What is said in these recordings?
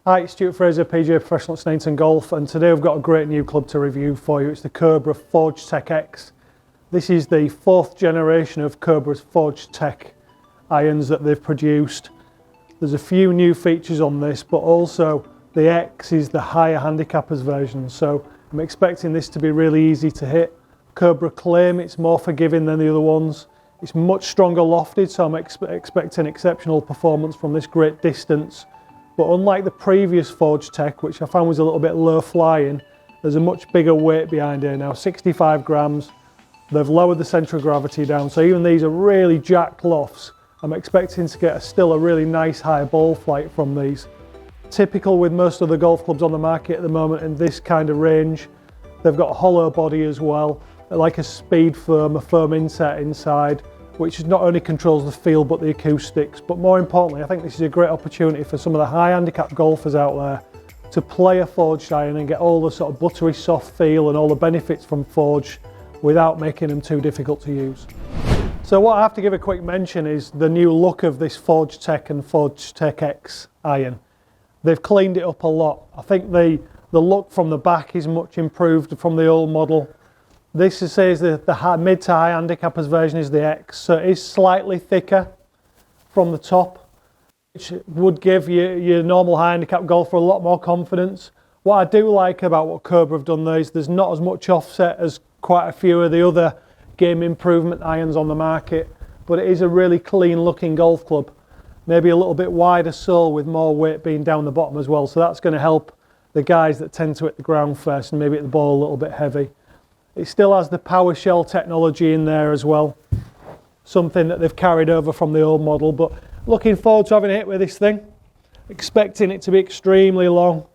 Hi, it's Stuart Fraser, PGA Professional at Snainton Golf, and today we've got a great new club to review for you. It's the Cobra Forged Tec X. This is the 4th generation of Cobra's Forged Tec Irons that they've produced. There's a few new features on this, but also the X is the higher handicappers version, so I'm expecting this to be really easy to hit. Cobra claim it's more forgiving than the other ones. It's much stronger lofted, so I'm expecting exceptional performance from this great distance. But unlike the previous Forged Tec, which I found was a little bit low flying, there's a much bigger weight behind here now, 65 grams. They've lowered the centre of gravity down, so even these are really jacked lofts. I'm expecting to get still a really nice high ball flight from these. Typical with most of the golf clubs on the market at the moment in this kind of range. They've got a hollow body as well, like a speed foam, a foam inset inside, which not only controls the feel but the acoustics. But more importantly, I think this is a great opportunity for some of the high handicap golfers out there to play a forged iron and get all the sort of buttery soft feel and all the benefits from forged without making them too difficult to use. So what I have to give a quick mention is the new look of this Forged Tec and Forged Tec X iron. They've cleaned it up a lot. I think the look from the back is much improved from the old model. This says the mid to high handicappers version is the X, so it is slightly thicker from the top, which would give your normal high handicap golfer a lot more confidence. What I do like about what Cobra have done there is there's not as much offset as quite a few of the other game improvement irons on the market, but it is a really clean looking golf club. Maybe a little bit wider sole with more weight being down the bottom as well, so that's going to help the guys that tend to hit the ground first and maybe hit the ball a little bit heavy. It still has the power shell technology in there as well, something that they've carried over from the old model, but looking forward to having a hit with this thing, expecting it to be extremely long.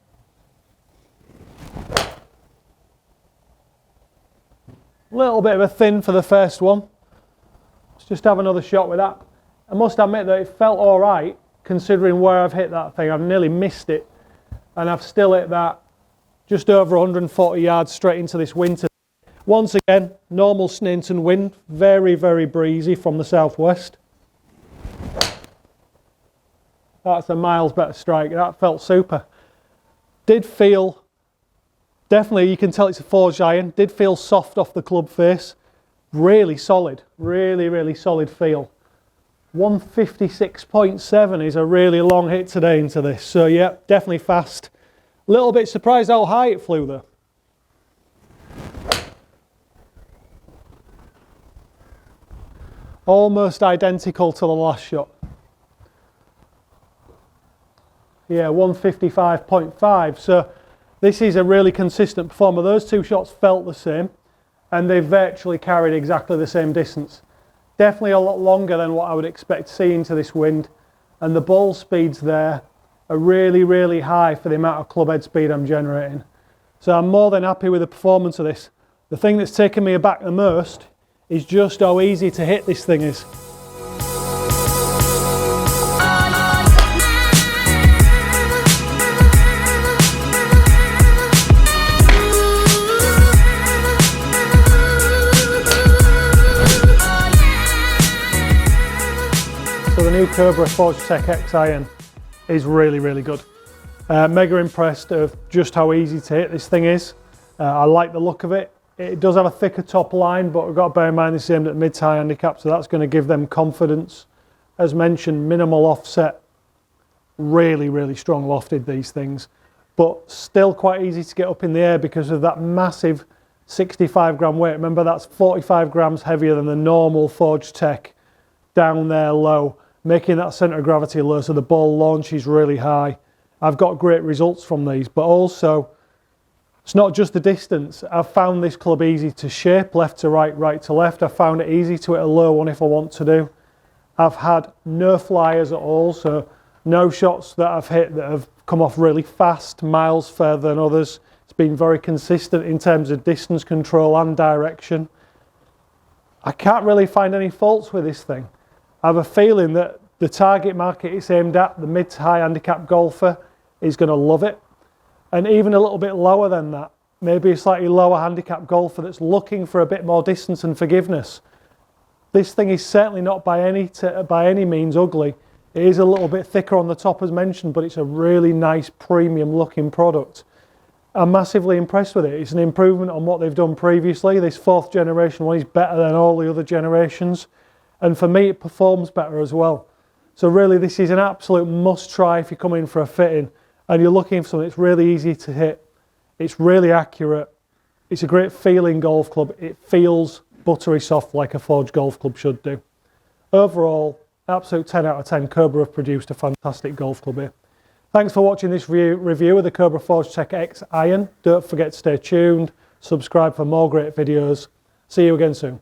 A little bit of a thin for the first one. Let's just have another shot with that. I must admit that it felt alright considering where I've hit that thing. I've nearly missed it and I've still hit that just over 140 yards straight into this wind. Once again, normal Snainton wind, very, very breezy from the southwest. That's a miles better strike. That felt super. Did feel, definitely you can tell it's a forged iron, did feel soft off the club face. Really solid, really, really solid feel. 156.7 is a really long hit today into this. So yeah, definitely fast. A little bit surprised how high it flew though. Almost identical to the last shot. Yeah, 155.5. So this is a really consistent performer. Those two shots felt the same and they virtually carried exactly the same distance. Definitely a lot longer than what I would expect to see into this wind, and the ball speeds there are really, really high for the amount of club head speed I'm generating. So I'm more than happy with the performance of this. The thing that's taken me aback the most is just how easy to hit this thing is. So the new Cobra Forged Tec X iron is really, really good. Mega impressed of just how easy to hit this thing is. I like the look of it. It does have a thicker top line, but we've got to bear in mind this is aimed at mid to high handicap, so that's going to give them confidence. As mentioned, minimal offset, really, really strong lofted these things, but still quite easy to get up in the air because of that massive 65 gram weight. Remember, that's 45 grams heavier than the normal Forged Tec down there low, making that centre of gravity low, so the ball launch is really high. I've got great results from these, but also it's not just the distance. I've found this club easy to shape, left to right, right to left. I've found it easy to hit a low one if I want to do. I've had no flyers at all, so no shots that I've hit that have come off really fast, miles further than others. It's been very consistent in terms of distance control and direction. I can't really find any faults with this thing. I have a feeling that the target market it's aimed at, the mid to high handicap golfer, is going to love it. And even a little bit lower than that, maybe a slightly lower handicap golfer that's looking for a bit more distance and forgiveness. This thing is certainly not by any means ugly. It is a little bit thicker on the top as mentioned, but it's a really nice premium looking product. I'm massively impressed with it. It's an improvement on what they've done previously. This 4th generation one is better than all the other generations, and for me it performs better as well. So really this is an absolute must try if you come in for a fitting and you're looking for something that's really easy to hit. It's really accurate. It's a great feeling golf club. It feels buttery soft like a forged golf club should do. Overall, absolute 10 out of 10. Cobra have produced a fantastic golf club here. Thanks for watching this review of the Cobra Forged Tec X iron. Don't forget to stay tuned, subscribe for more great videos. See you again soon.